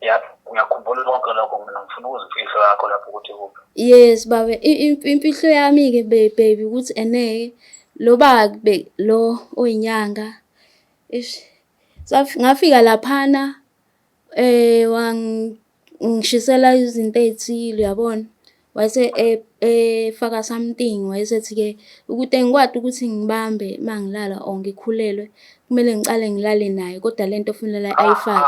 Yeah, ngiyakhumbula konke lokho mina ngifuna ukuzimfihlo yakho lapho ukuthi kuphi. Yes babe, imfihlo yami-ke baby ukuthi eneke lo baba lo oyinyanga ngafika laphana wangishisela izinto ey'thile uyabona. Wayese efaka something wayesethi-ke ukuthi ngikwazi ukuthi ngibambe uma ngilala or ngikhulelwe kumele ngicale ngilale naye, kodwa lento ofunela ayifake.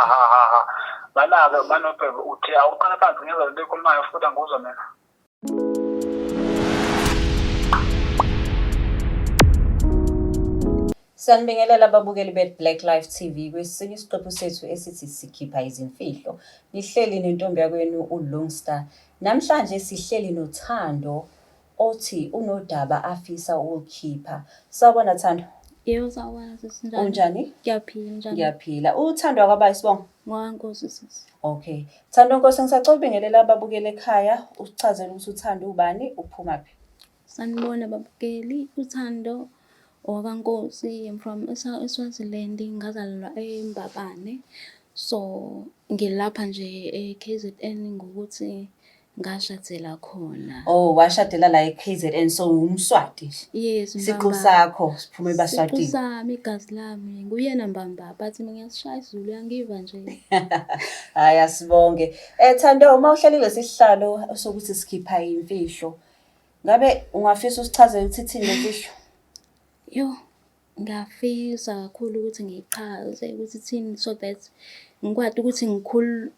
Lana-ke manobhebe uthi awuqala phansi ngezwa lento ekhulumayo futhi angikuzwa mina. Sanibingelela ababukeli be-Blaqlife TV kwesinye isiqephu sethu esithi sikhipha izimfihlo. Nihleli nentombi yakwenu uLongstar. Namhlanje sihleli noThando othi unodaba afisa ukukhipha. Sawubona Thando. Yebo sawubona sisi, njani? Unjani? Ngiyaphila, njani? Ngiyaphila. UThando akaba isibongo? Nkosi sisi. Okay. Thando Nkosi, ngisacela ubingelela ababukeli ekhaya usichazele ukuthi uThando ubani, uphumaphi. Sanibona babukeli, uThando okaNkosi, I'm from eSwaziland, ngazalelwa eMbabane. So ngilapha nje e-KZN ngokuthi ngashadela khona. Oh, washadela la e-KZN, so umSwati. Yes, Siqu sakho siphume eBaswatini. Siqu sami, igazi lami, nguyena Mbamba, but mina ngiyasishaya isiZulu, yangiva nje. Hayi asibonge. Thando, uma uhlalile sihlalo sokuthi sikhipha imfihlo, ngabe ungafisa usichazele ukuthi ithini le mfihlo? Yo, ngiyafisa kakhulu ukuthi ngiyichaze ukuthi ithini, so that ngikwazi ukuthi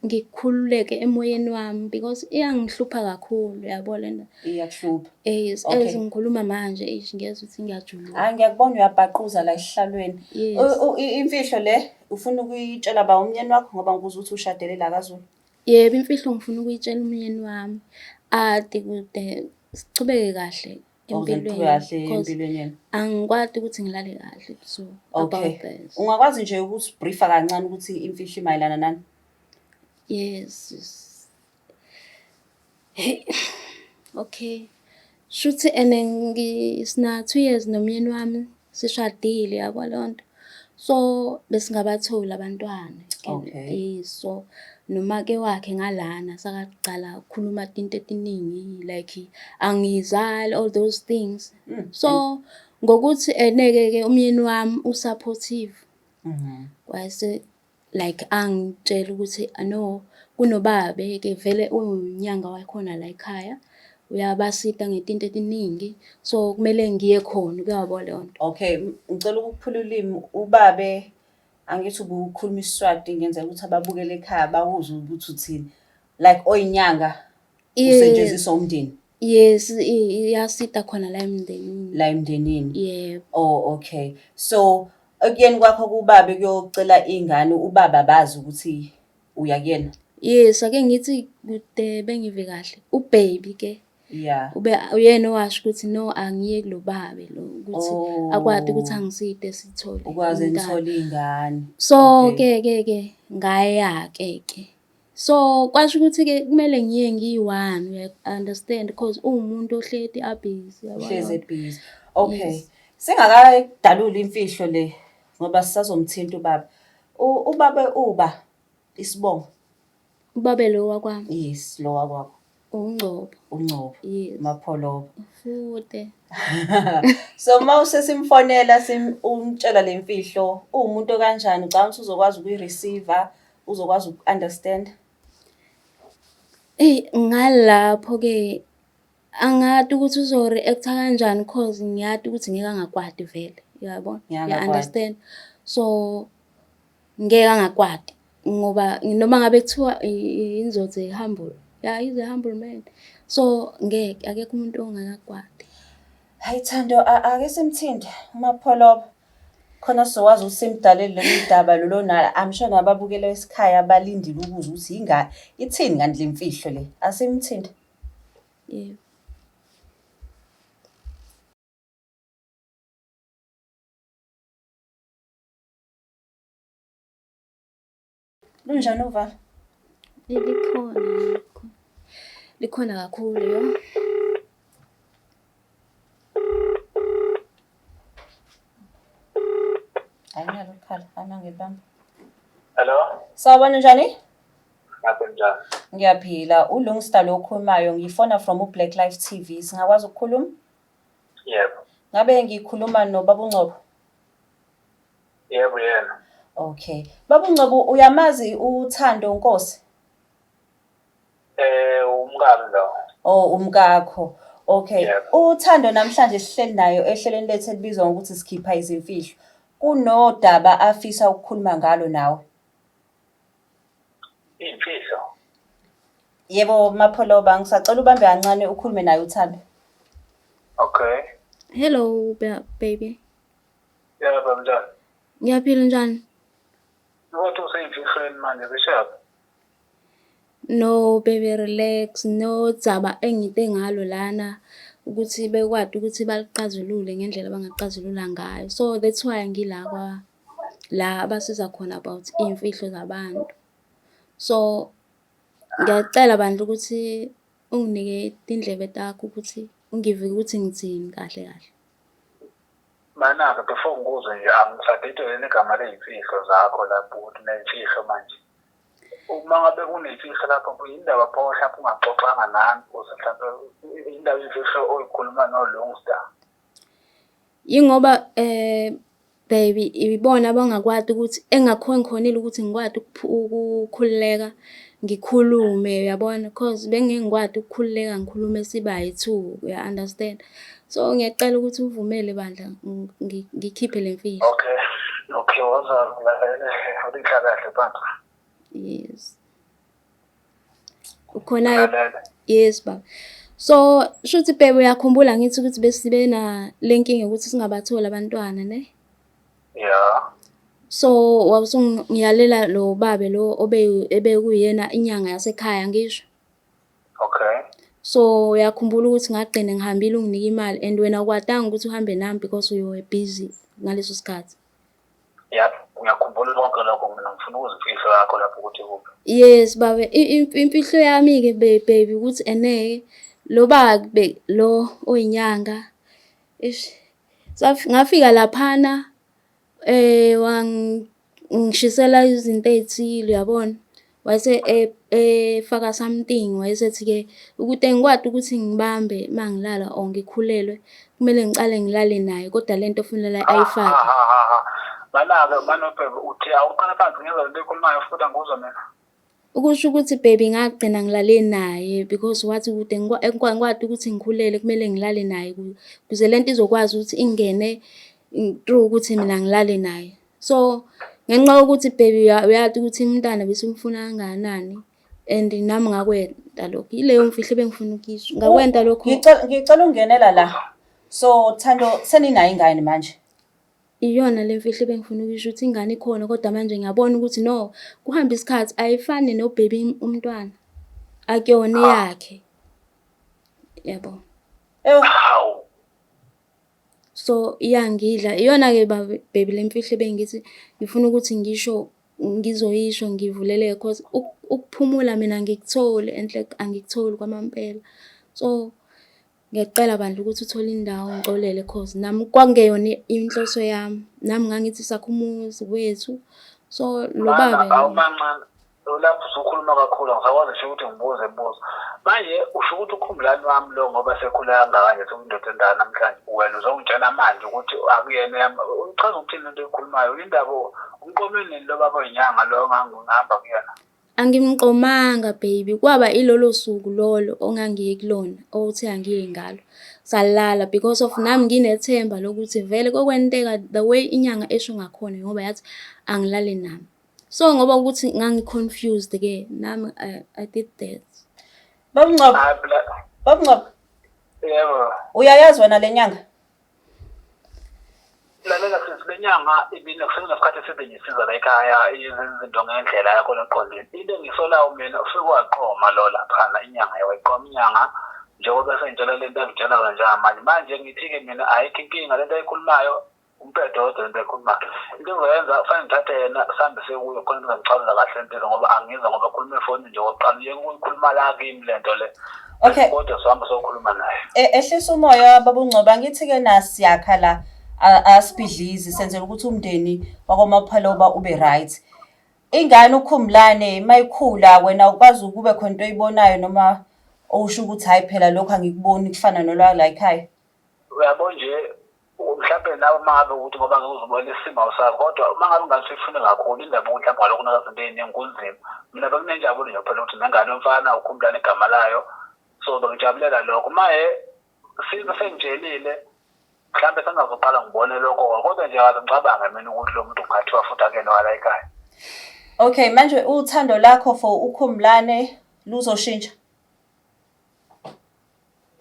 ngikhululeke emoyeni wami, because iyangihlupha kakhulu, yabo lena. Iyakuhlupha. Yes, as ngikhuluma manje ngiyezwa ukuthi ngiyajuluka. Hayi ngiyakubona uyabhaquza la esihlalweni. Yes. Imfihlo le ufuna ukuyitshela ba umyeni wakho ngoba ngikuza ukuthi ushadele la kaZulu? Yebo, imfihlo ngifuna ukuyitshela umyeni wami. Ade kude sichubeke kahle empilweni yena. Angikwazi ukuthi ngilale kahle, so about that. Ungakwazi nje ukuthi briefa kancane ukuthi imfihlo imayelana nani? Yes. Okay. Shuthi ene sina 2 years nomyeni wami sishadile yabo lonto. So besingabatholi abantwana. Okay. So noma ke wakhe ngalana sakaqala ukukhuluma into etiningi like angizali, all those things. So ngokuthi eneke umyeni wami usupportive. Wayese like angitshela ukuthi no kunobabe ke vele uyinyanga wakhona la ekhaya uyabasita ngezinto etiningi, so kumele ngiye khona kuyabo lonto. Okay, ngicela ukuphula ulimi. Ubabe angithi ubukhuluma isiSwati ngenzeka ukuthi ababukele ekhaya bawuzwe ukuthi uthini, like oyinyanga usetshenziswa umndeni. Yes, iyasita khona la emndenini. Yebo. Oh, okay. So ekuyeni kwakho kubabe kuyocela ingane, ubaba bazi ukuthi uya kuyena? Yes, ake ngithi kude bengive kahle ubaby ke. Yeah. Uyena owasho ukuthi no angiye kulo babe lo ukuthi akwazi ukuthi angiside sithole. Ukwazi ngithole ingane. So ke ngaya ke. So kwasho ukuthi ke kumele ngiye ngiyi-one, you understand, because umuntu ohleti abusy yabo. Hlezi busy. Okay. Singakadalula imfihlo le ngoba sisazomthinta ubaba. Ubabe uba isibongo. Ubabe lo wakwami. Yes, lo wakwakho. Ungcobo. Yes. Mapholobo. Fude. So mawuse simfonela umtshela lemfihlo, umuntu kanjani? Ucabanga ukuthi uzokwazi ukuyireceive, uzokwazi ukunderstand? Ngalapho ke angathi ukuthi uzo-react kanjani, cause ngiyathi ukuthi ngeke angakwadi vele, uyabona? You understand? So ngeke angakwadi ngoba noma ngabe kuthiwa inzoze humble. Yeah, he's a humble man. So ngeke akekho umuntu ongakakwadi. Hayi Thando, ake simthinde uMapholobo khona sizokwazi ukuthi simdalele leli daba lolo na. I'm sure nababukela esikhaya balindile ukuzwa ukuthi ithini kanti le mfihlo le. Asimthinde. Yebo. Lunjani uva? Likhona kakhulu yo. Ayinalo ukhala, anangibamba. Hello? Sawubona njani? Ngabe njani? Ngiyaphila. ULungstar lo okhulumayo ngifona from uBlaqlife TV. Singakwazi ukukhuluma? Yebo. Ngabe ngikhuluma noBaba uNgcobo? Yebo yena. Okay. Baba uNgcobo uyamazi uThando Nkosi? Umkami lo. Oh, umkakho. Okay. Yebo. UThando namhlanje sihleli nayo ehlelweni lethu elibizwa ngokuthi Sikhipha Izimfihlo. Kunodaba afisa ukukhuluma ngalo nawe. Imfihlo. Yebo Mapholoba, ngisacela ubambe kancane ukhulume naye uThando. Okay. Hello baby. Yebo njani? Ngiyaphila njani? Ukuthi useyimfihlweni manje bishop. No baby, relax. No dzaba engite ngalo lana ukuthi bekwadi ukuthi baliqazulule ngendlela abangaqazulula ngayo. So that's why ngila la abasiza khona about imfihlo zabantu. So ngiyacela bandla ukuthi unginike indlebe takho ukuthi ungive ukuthi ngithini kahle. Manaka before ngikuze nje angisadedele negama lezimfihlo zakho lapho ukuthi nemfihlo manje. Uma ngabe kunemfihlo lapho kuyindaba pho mhlawumbe ungaxoxanga nami ukuze mhlawumbe indaba imfihlo oyikhuluma noLungstar. Yingoba baby ibona abangakwadi ukuthi engakhona khonile ukuthi ngikwadi ukukhululeka ngikhulume uyabona, because bengingikwadi ukukhululeka ngikhulume siba yi2, uya understand. So ngiyacela ukuthi uvumele bandla ngikhiphe lemfihlo. Okay waza ulihlakahle phansi. Yes. Ukhona yes baba. So shuthi baby uyakhumbula ngithi ukuthi besibe na lenkinga ukuthi singabathola abantwana ne? Yeah. So wawusungiyalela lo babe lo ebekuyena inyanga yasekhaya ngisho. Okay. So uyakhumbula ukuthi ngagcina ngihambile unginika imali and wena ukwatanga ukuthi uhambe nami because you were busy ngaleso sikhathi. Yeah, ngiyakhumbula konke lokho mina ngifuna ukuzimfihlo yakho lapho ukuthi kuphi. Yes baba, imfihlo yami ke baby ukuthi eneke lo babe lo oyinyanga ngafika laphana wangishisela izinto ezithile uyabona, wayese efaka something, wayesethi ke ukuthi engikwadi ukuthi ngibambe mangilala or ngikhulelwe kumele ngicale ngilale naye kodwa lento ofunela ayifake. Manaka manobhebe uthi awuqala phansi ngezwe lento ekhulumayo futhi angikuzwa mina. Ukusho ukuthi baby ngagcina ngilale naye because wathi ukuthi engikwadi ukuthi ngikhulele kumele ngilale naye kuze lento izokwazi ukuthi ingene through ukuthi mina ngilale naye. So ngenxa yokuthi baby uyathi ukuthi umntana bese umfuna kangakanani and nami ngakwenda lokho. Ileyo mfihlo bengifuna ukisho. Ngakwenda lokho. Ngicela ungenela la. So Thando seninayo ingane manje. Iyona le mfihlo bengifuna ukisho ukuthi ingane ikhona kodwa manje ngiyabona ukuthi no kuhamba isikhathi ayifani no baby umntwana. Akuyona yakhe. Yabo. So iyangidla iyona ke baby lemfihlo bengithi ngifuna ukuthi ngisho ngizoyisho ngivuleleke because ukuphumula mina ngikuthole enhle angikutholi kwamampela. So ngiyacela bandla ukuthi uthole indawo ngixolele cause nami kwakungeyona inhloso yami, nami ngangithi sakhumuzi wethu. So lo babe awumancane lapho usukhuluma kakhulu ngisakwazi nje ukuthi ngibuze imibuzo. Manje usho ukuthi ukhumbulani wami lo ngoba sekhula kangaka nje sokundoda endala namhlanje wena uzongitshela manje ukuthi akuyena uchaza ukuthini into ekhulumayo indaba umqomeni lo baba inyanga lo ngangihamba kuyena. Angimqomanga baby, kwaba ilolo suku lolo ongangiye kulona othi angiye ngalo salala because of nami nginethemba lokuthi vele kokwenteka the way inyanga esho ngakhona ngoba yathi angilale nami. So ngoba ukuthi ngangiconfused ke nami I did that. Baba Ngcobo. Yebo. Uyayazi wena lenyanga? Lalela sisi lenyanga ibini kusenesikhathi esibenyisiza la ekhaya izinto ngendlela yakho leqondile. Into engisolayo mina ufike waqoma lo laphana inyanga yayiqoma inyanga njengoba sengitshela lento angitshela njengamanje. Manje ngithi-ke mina ayikho inkinga lento ayikhulumayo umphetho wodwa lento ayikhulumayo. Into engizoyenza kufanele ngithathe yena sihambe sekuyo khona ngizamchazela kahle impilo ngoba angizwa ngoba khuluma efoni nje oqala nje ukuyikhuluma la kimi lento le. Okay. Kodwa sihambe sokhuluma naye. Ehlisa umoya baba uNgcobo, ngithi ke nasi yakha la asibhidlizi senzela ukuthi umndeni wakwaMaphaloba ube right. ingane uKhumlane mayikhula wena ukwazi ukube khona into oyibonayo noma owusho ukuthi hayi phela lokho angikuboni kufana nolwa la ekhaya. Uyabo nje mhlawumbe nawe mangabe ukuthi ngoba ngizobona isimo sakho kodwa mangabe ungasifuni kakhulu indaba ukuthi mhlawumbe lokho nakazinto eziningi kunzima mina bekunenjabulo nje phela ukuthi nengane yomfana uKhumlane igama layo so bengijabulela lokho maye sibe sengijelile mhlawumbe sengazoqala ngibone lokho kodwa nje akazicabange mina ukuthi lo muntu ungathiwa futhi akenwa la ekhaya. Okay, manje uthando lakho for uKhumlane luzoshintsha?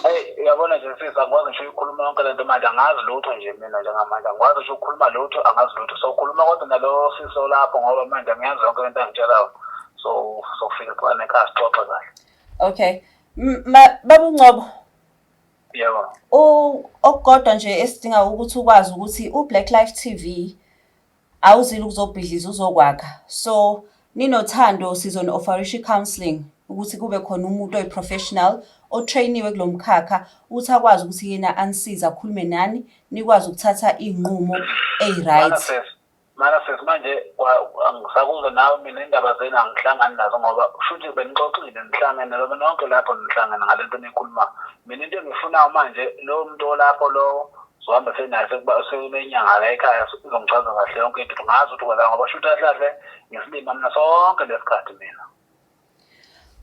Hey, uyabona nje sisi angikwazi nje ukukhuluma yonke lento manje angazi lutho nje mina njengamanje angikwazi nje ukukhuluma lutho angazi lutho so ukhuluma kodwa nalo siso lapho ngoba manje ngiyazi yonke lento engitshelayo so sofika khona ekhaya sixoxe kahle. Okay. Baba uNgcobo. Yebo. Okukodwa nje esidinga ukuthi ukwazi ukuthi uBlaqlife TV awuzile ukuzobhidliza uzokwakha. So ninothando sizona offerisha counseling ukuthi kube khona umuntu oyiprofessional otrainiwe kulomkhakha ukuthi akwazi ukuthi yena anisiza akhulume nani nikwazi ukuthatha inqumo eziright. Mana manje angisakuzwa nawe mina indaba zenu angihlangani nazo ngoba futhi benixoxile nihlangene lo nonke lapho nihlangene ngalento nikhuluma mina into engifunayo manje lo muntu olapho lo zohamba senaye sekunenyanga la ekhaya uzongichaza kahle yonke into ngazi ukuthi kwala ngoba futhi ahlahle ngesilima mina sonke lesikhathi mina.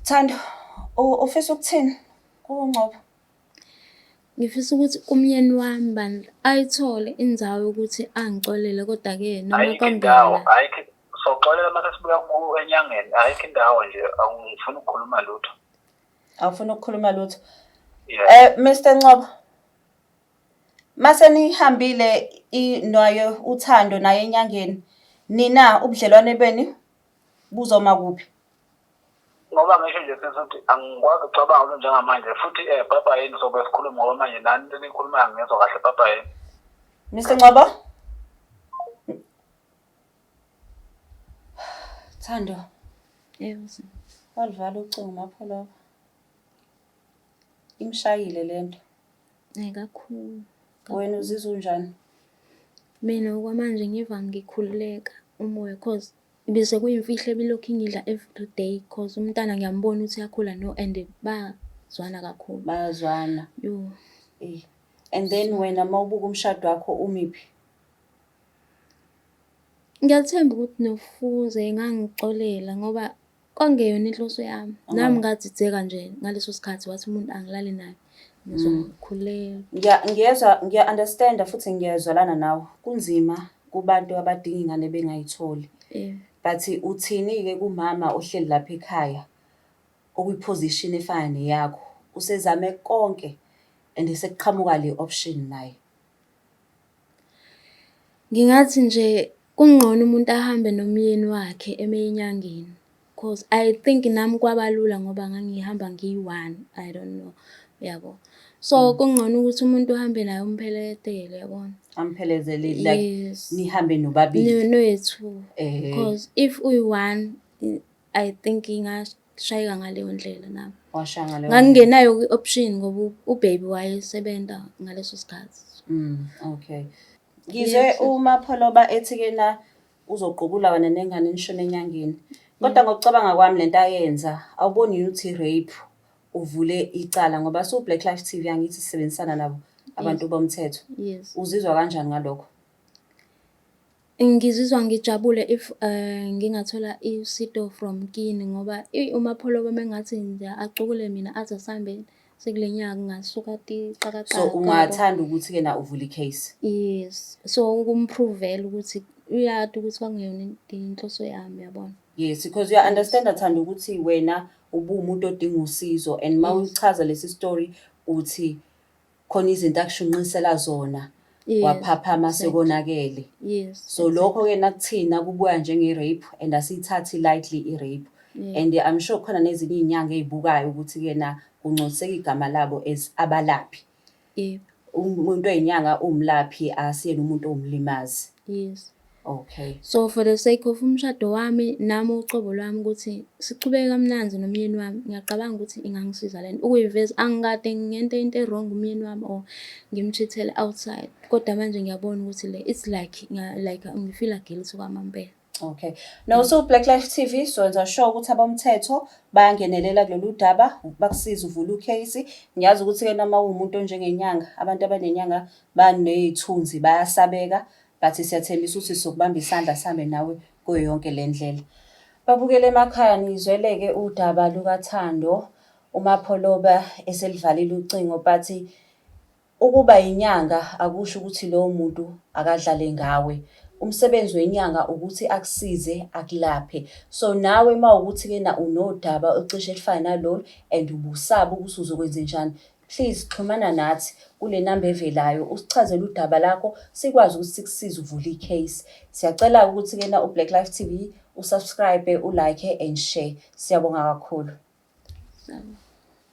Thando ufisa ukuthini kuNgcobo? Ngifisa ukuthi umyeni wami bandla ayithole indzawo yokuthi angixolele kodwa-ke noma kangena. Ayikho soxolela mase sibuya enyangeni ayikho indawo nje angifuni ukukhuluma lutho. Awufuna ukukhuluma lutho? Mr. Ngcobo. Mase nihambile nayo uthando naye enyangeni nina ubudlelwane beni buzoma kuphi? Ngoba ngisho nje sesithi angikwazi ukucabanga ukuthi njengamanje futhi baba yini sobe sikhuluma ngoba manje nani nikhuluma ngezwe kahle baba yini. Mr. Ngcobo. Thando. Yebo. Walivala ucingo mapho lapha. Imshayile lento. Kakhulu. Wena uzizwa unjani? Mina okwamanje ngiva ngikhululeka umoya cause bese kuyimfihlo ebilokhu ngidla every day cause umntana ngiyambona ukuthi uyakhula no and bazwana kakhulu. Bayazwana. Yo. And then wena mawubuka umshado wakho umiphi? Ngiyathemba ukuthi nofuze ngangixolela ngoba kwangeyona inhloso yami. Nami ngadzitseka nje ngaleso sikhathi wathi umuntu angilale naye. Ngizokhulela. Ngiya-understanda futhi ngiyazwalana nawe. Kunzima kubantu abadinga ingane bengayitholi. But uthini-ke kumama ohleli lapha ekhaya okuyiposition efana neyakho usezame konke and sekuqhamuka le option naye? Ngingathi nje kungcono umuntu ahambe nomyeni wakhe enyangeni cause I think nami kwabalula ngoba ngangihamba ngiyi-1 I don't know yabo. So kungcono ukuthi umuntu uhambe naye umphelezele yabona. Amphelezele like nihambe nobabili. Noyethu. Because if uyi-1 I think ingashayeka ngaleyo ndlela nami. Washaya ngaleyo. Ngangingenayo i-option ngoba ubaby wayesebenza ngaleso sikhathi. Okay. Ngizwe uMapholoba ethi-kena uzoqubula wena nengane nishona enyangeni. Kodwa ngokucabanga kwami lento ayenza awuboni ukuthi rape uvule icala ngoba Blaqlife TV angithi sisebenzisana nabo abantu bomthetho. Yes. Uzizwa kanjani ngalokho? Ngizizwa ngijabule if ngingathola isido from kini ngoba uMapholoba mengathi nje acukule mina aze sihambeni sekulenyanga ngasuka ticaka. So ungathanda ukuthi kena uvule icase? Yes. So ukumprovela ukuthi uyati ukuthi kwangeyona inhloso yami yabona. Yes, because you understand Thando ukuthi wena ubumuntu odinga usizo and mawuchaza lesi story uthi khona izinto akushunqisela zona waphaphama sekonakele. Yes. So lokho ke nakuthina kubuya njenge rape and asithathi lightly i rape. And I'm sure khona nezinye izinyanga ezibukayo ukuthi kena kungcoliseka igama labo as abalaphi. Umuntu oyinyanga umlaphi asiyena umuntu omlimazi. Yes. Okay. So for the sake of umshado wami nami ucobo lwami ukuthi sichubeke kamnanzi nomyeni wami ngiyaqabanga ukuthi ingangisiza lento ukuyiveza angikade ngente into wrong umyeni wami or ngimchithele outside kodwa manje ngiyabona ukuthi le it's like ngifeel guilty kwamambela. Okay. No, so Blaqlife TV sowenza sure ukuthi abomthetho bayangenelela kulolu daba bakusiza uvula ucase. Ngiyazi ukuthi-ke noma uwumuntu onjengenyanga, abantu abanenyanga baney'thunzi bayasabeka, but siyathembisa ukuthi sokubamba isandla sihambe nawe kuyo yonke le ndlela. Babukele emakhaya nizwele-ke udaba lukaThando uMapholoba eselivalile ucingo, but ukuba inyanga akusho ukuthi lowo muntu akadlale ngawe. Umsebenzi wenyanga ukuthi akusize akulaphe. So nawe mawukuthi-ke unodaba ocishe elifana nalolu and ubusaba ukuthi uzokwenze njani, please xhumana nathi kule namba evelayo usichazele udaba lakho sikwazi ukuthi sikusize uvule icase. Siyacela ukuthi-ke uBlaqlife TV usubscribe, ulike and share. Siyabonga kakhulu.